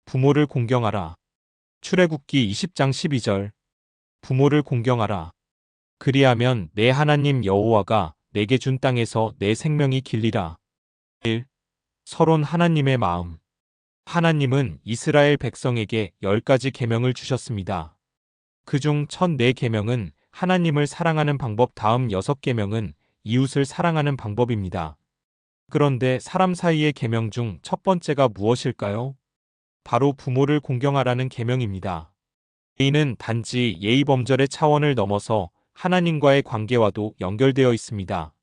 부모를 공경하라. 출애굽기 20장 12절. 부모를 공경하라. 그리하면 내 하나님 여호와가 내게 준 땅에서 내 생명이 길리라. 1. 서론 하나님의 마음. 하나님은 이스라엘 백성에게 10가지 계명을 주셨습니다. 그중 첫 4계명은 하나님을 사랑하는 방법, 다음 6계명은 이웃을 사랑하는 방법입니다. 그런데 사람 사이의 계명 중 첫 번째가 무엇일까요? 바로 부모를 공경하라는 계명입니다. 이는 단지 예의 범절의 차원을 넘어서 하나님과의 관계와도 연결되어 있습니다.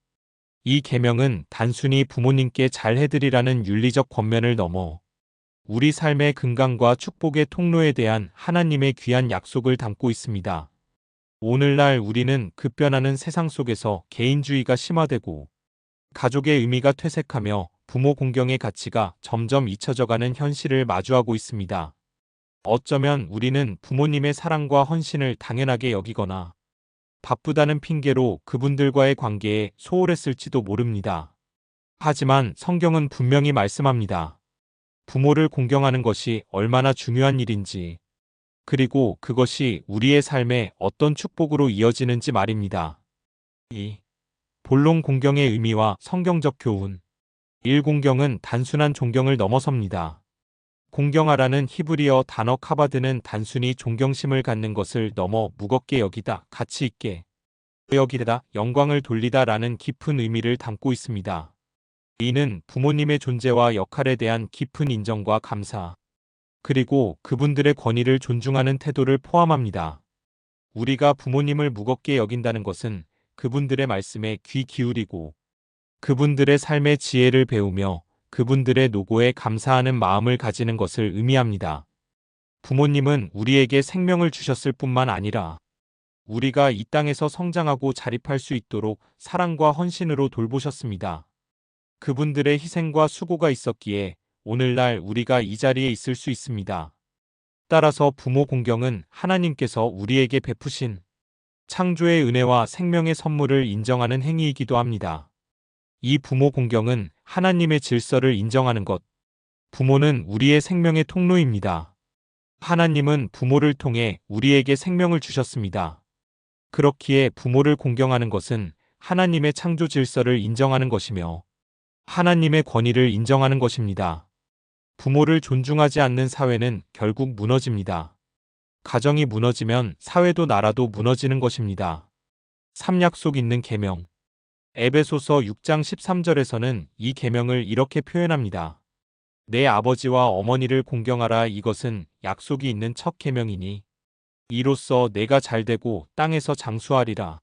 이 계명은 단순히 부모님께 잘해드리라는 윤리적 권면을 넘어 우리 삶의 건강과 축복의 통로에 대한 하나님의 귀한 약속을 담고 있습니다. 오늘날 우리는 급변하는 세상 속에서 개인주의가 심화되고 가족의 의미가 퇴색하며 부모 공경의 가치가 점점 잊혀져가는 현실을 마주하고 있습니다. 어쩌면 우리는 부모님의 사랑과 헌신을 당연하게 여기거나 바쁘다는 핑계로 그분들과의 관계에 소홀했을지도 모릅니다. 하지만 성경은 분명히 말씀합니다. 부모를 공경하는 것이 얼마나 중요한 일인지, 그리고 그것이 우리의 삶에 어떤 축복으로 이어지는지 말입니다. 2. 본론 공경의 의미와 성경적 교훈. 1. 공경은 단순한 존경을 넘어섭니다. 공경하라는 히브리어 단어 카바드는 단순히 존경심을 갖는 것을 넘어 무겁게 여기다, 가치 있게 여기다, 영광을 돌리다 라는 깊은 의미를 담고 있습니다. 이는 부모님의 존재와 역할에 대한 깊은 인정과 감사, 그리고 그분들의 권위를 존중하는 태도를 포함합니다. 우리가 부모님을 무겁게 여긴다는 것은 그분들의 말씀에 귀 기울이고 그분들의 삶의 지혜를 배우며 그분들의 노고에 감사하는 마음을 가지는 것을 의미합니다. 부모님은 우리에게 생명을 주셨을 뿐만 아니라 우리가 이 땅에서 성장하고 자립할 수 있도록 사랑과 헌신으로 돌보셨습니다. 그분들의 희생과 수고가 있었기에 오늘날 우리가 이 자리에 있을 수 있습니다. 따라서 부모 공경은 하나님께서 우리에게 베푸신 창조의 은혜와 생명의 선물을 인정하는 행위이기도 합니다. 이 부모 공경은 하나님의 질서를 인정하는 것. 부모는 우리의 생명의 통로입니다. 하나님은 부모를 통해 우리에게 생명을 주셨습니다. 그렇기에 부모를 공경하는 것은 하나님의 창조 질서를 인정하는 것이며 하나님의 권위를 인정하는 것입니다. 부모를 존중하지 않는 사회는 결국 무너집니다. 가정이 무너지면 사회도 나라도 무너지는 것입니다. 삼약속 있는 계명. 에베소서 6장 13절에서는 이 계명을 이렇게 표현합니다. 내 아버지와 어머니를 공경하라. 이것은 약속이 있는 첫 계명이니 이로써 내가 잘되고 땅에서 장수하리라.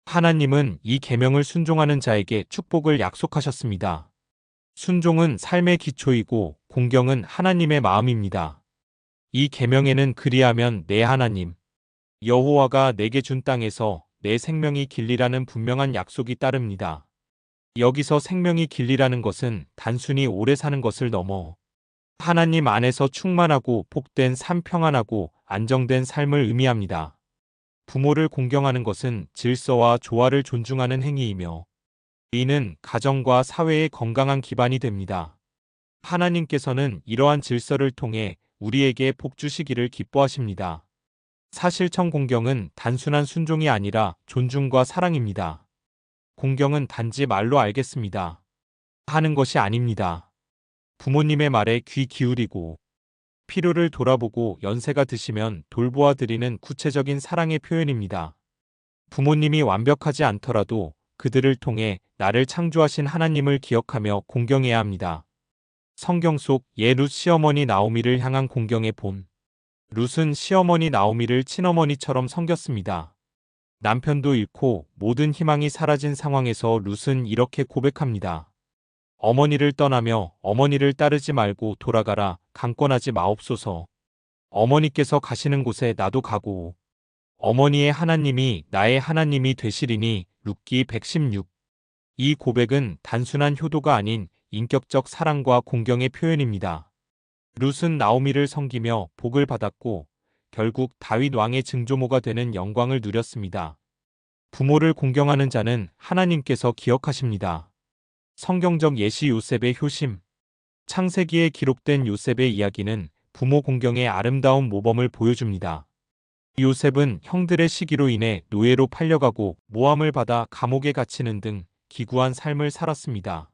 하나님은 이 계명을 순종하는 자에게 축복을 약속하셨습니다. 순종은 삶의 기초이고 공경은 하나님의 마음입니다. 이 계명에는 그리하면 내 하나님 여호와가 내게 준 땅에서 내 생명이 길리라는 분명한 약속이 따릅니다. 여기서 생명이 길리라는 것은 단순히 오래 사는 것을 넘어 하나님 안에서 충만하고 복된 삶, 평안하고 안정된 삶을 의미합니다. 부모를 공경하는 것은 질서와 조화를 존중하는 행위이며 이는 가정과 사회의 건강한 기반이 됩니다. 하나님께서는 이러한 질서를 통해 우리에게 복 주시기를 기뻐하십니다. 사실청 공경은 단순한 순종이 아니라 존중과 사랑입니다. 공경은 단지 말로 알겠습니다 하는 것이 아닙니다. 부모님의 말에 귀 기울이고 필요를 돌아보고 연세가 드시면 돌보아 드리는 구체적인 사랑의 표현입니다. 부모님이 완벽하지 않더라도 그들을 통해 나를 창조하신 하나님을 기억하며 공경해야 합니다. 성경 속 룻 시어머니 나오미를 향한 공경의 본. 룻은 시어머니 나오미를 친어머니처럼 섬겼습니다. 남편도 잃고 모든 희망이 사라진 상황에서 룻은 이렇게 고백합니다. 어머니를 떠나며 어머니를 따르지 말고 돌아가라. 강권하지 마옵소서. 어머니께서 가시는 곳에 나도 가고 어머니의 하나님이 나의 하나님이 되시리니. 룻기 116. 이 고백은 단순한 효도가 아닌 인격적 사랑과 공경의 표현입니다. 룻은 나오미를 섬기며 복을 받았고 결국 다윗 왕의 증조모가 되는 영광을 누렸습니다. 부모를 공경하는 자는 하나님께서 기억하십니다. 성경적 예시 요셉의 효심. 창세기에 기록된 요셉의 이야기는 부모 공경의 아름다운 모범을 보여줍니다. 요셉은 형들의 시기로 인해 노예로 팔려가고 모함을 받아 감옥에 갇히는 등 기구한 삶을 살았습니다.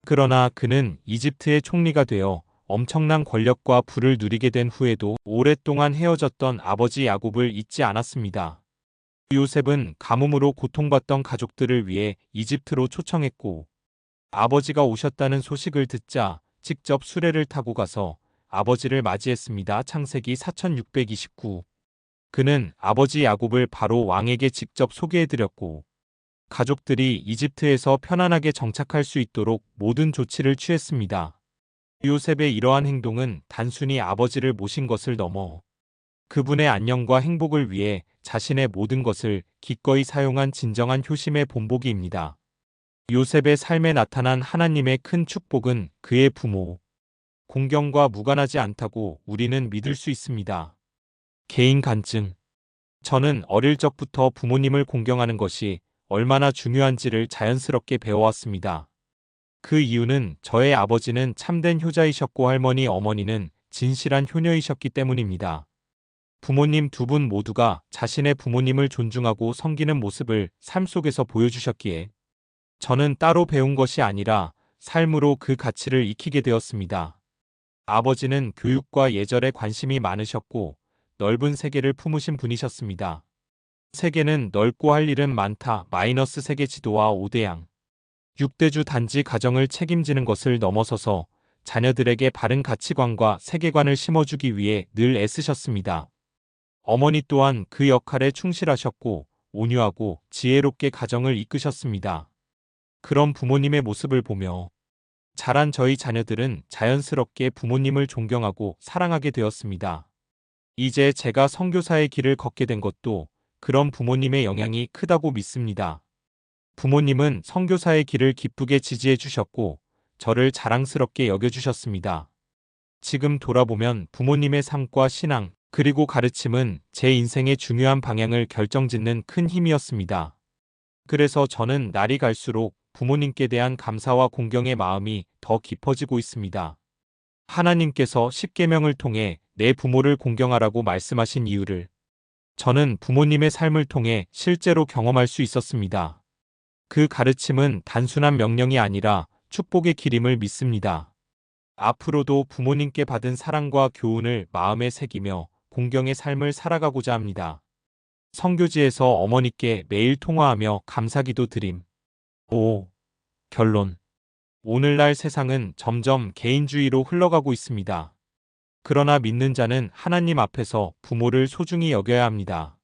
그러나 그는 이집트의 총리가 되어 엄청난 권력과 부를 누리게 된 후에도 오랫동안 헤어졌던 아버지 야곱을 잊지 않았습니다. 요셉은 가뭄으로 고통받던 가족들을 위해 이집트로 초청했고, 아버지가 오셨다는 소식을 듣자 직접 수레를 타고 가서 아버지를 맞이했습니다. 창세기 4629. 그는 아버지 야곱을 바로 왕에게 직접 소개해드렸고, 가족들이 이집트에서 편안하게 정착할 수 있도록 모든 조치를 취했습니다. 요셉의 이러한 행동은 단순히 아버지를 모신 것을 넘어 그분의 안녕과 행복을 위해 자신의 모든 것을 기꺼이 사용한 진정한 효심의 본보기입니다. 요셉의 삶에 나타난 하나님의 큰 축복은 그의 부모, 공경과 무관하지 않다고 우리는 믿을 수 있습니다. 개인 간증. 저는 어릴 적부터 부모님을 공경하는 것이 얼마나 중요한지를 자연스럽게 배워왔습니다. 그 이유는 저의 아버지는 참된 효자이셨고 어머니는 진실한 효녀이셨기 때문입니다. 부모님 두 분 모두가 자신의 부모님을 존중하고 섬기는 모습을 삶 속에서 보여주셨기에 저는 따로 배운 것이 아니라 삶으로 그 가치를 익히게 되었습니다. 아버지는 교육과 예절에 관심이 많으셨고 넓은 세계를 품으신 분이셨습니다. 세계는 넓고 할 일은 많다. 세계 지도와 5대양 6대주 단지 가정을 책임지는 것을 넘어서서 자녀들에게 바른 가치관과 세계관을 심어주기 위해 늘 애쓰셨습니다. 어머니 또한 그 역할에 충실하셨고 온유하고 지혜롭게 가정을 이끄셨습니다. 그런 부모님의 모습을 보며 자란 저희 자녀들은 자연스럽게 부모님을 존경하고 사랑하게 되었습니다. 이제 제가 선교사의 길을 걷게 된 것도 그런 부모님의 영향이 크다고 믿습니다. 부모님은 선교사의 길을 기쁘게 지지해 주셨고 저를 자랑스럽게 여겨주셨습니다. 지금 돌아보면 부모님의 삶과 신앙, 그리고 가르침은 제 인생의 중요한 방향을 결정짓는 큰 힘이었습니다. 그래서 저는 날이 갈수록 부모님께 대한 감사와 공경의 마음이 더 깊어지고 있습니다. 하나님께서 십계명을 통해 내 부모를 공경하라고 말씀하신 이유를 저는 부모님의 삶을 통해 실제로 경험할 수 있었습니다. 그 가르침은 단순한 명령이 아니라 축복의 길임을 믿습니다. 앞으로도 부모님께 받은 사랑과 교훈을 마음에 새기며 공경의 삶을 살아가고자 합니다. 선교지에서 어머니께 매일 통화하며 감사기도 드림. 5. 결론. 오늘날 세상은 점점 개인주의로 흘러가고 있습니다. 그러나 믿는 자는 하나님 앞에서 부모를 소중히 여겨야 합니다.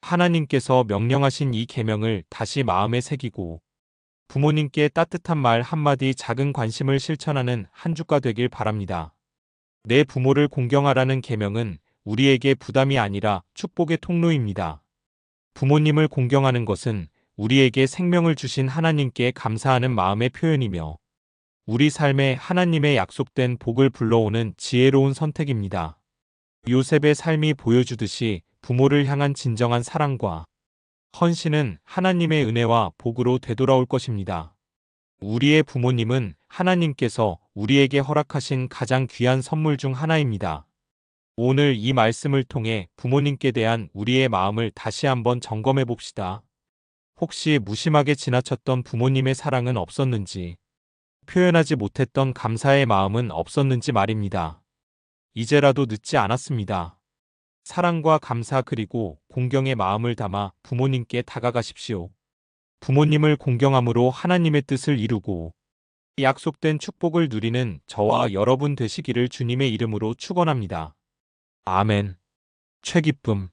하나님께서 명령하신 이 계명을 다시 마음에 새기고 부모님께 따뜻한 말 한마디, 작은 관심을 실천하는 한 주가 되길 바랍니다. 내 부모를 공경하라는 계명은 우리에게 부담이 아니라 축복의 통로입니다. 부모님을 공경하는 것은 우리에게 생명을 주신 하나님께 감사하는 마음의 표현이며 우리 삶에 하나님의 약속된 복을 불러오는 지혜로운 선택입니다. 요셉의 삶이 보여주듯이 부모를 향한 진정한 사랑과 헌신은 하나님의 은혜와 복으로 되돌아올 것입니다. 우리의 부모님은 하나님께서 우리에게 허락하신 가장 귀한 선물 중 하나입니다. 오늘 이 말씀을 통해 부모님께 대한 우리의 마음을 다시 한번 점검해 봅시다. 혹시 무심하게 지나쳤던 부모님의 사랑은 없었는지, 표현하지 못했던 감사의 마음은 없었는지 말입니다. 이제라도 늦지 않았습니다. 사랑과 감사 그리고 공경의 마음을 담아 부모님께 다가가십시오. 부모님을 공경함으로 하나님의 뜻을 이루고 약속된 축복을 누리는 저와 여러분 되시기를 주님의 이름으로 축원합니다. 아멘. 최기쁨.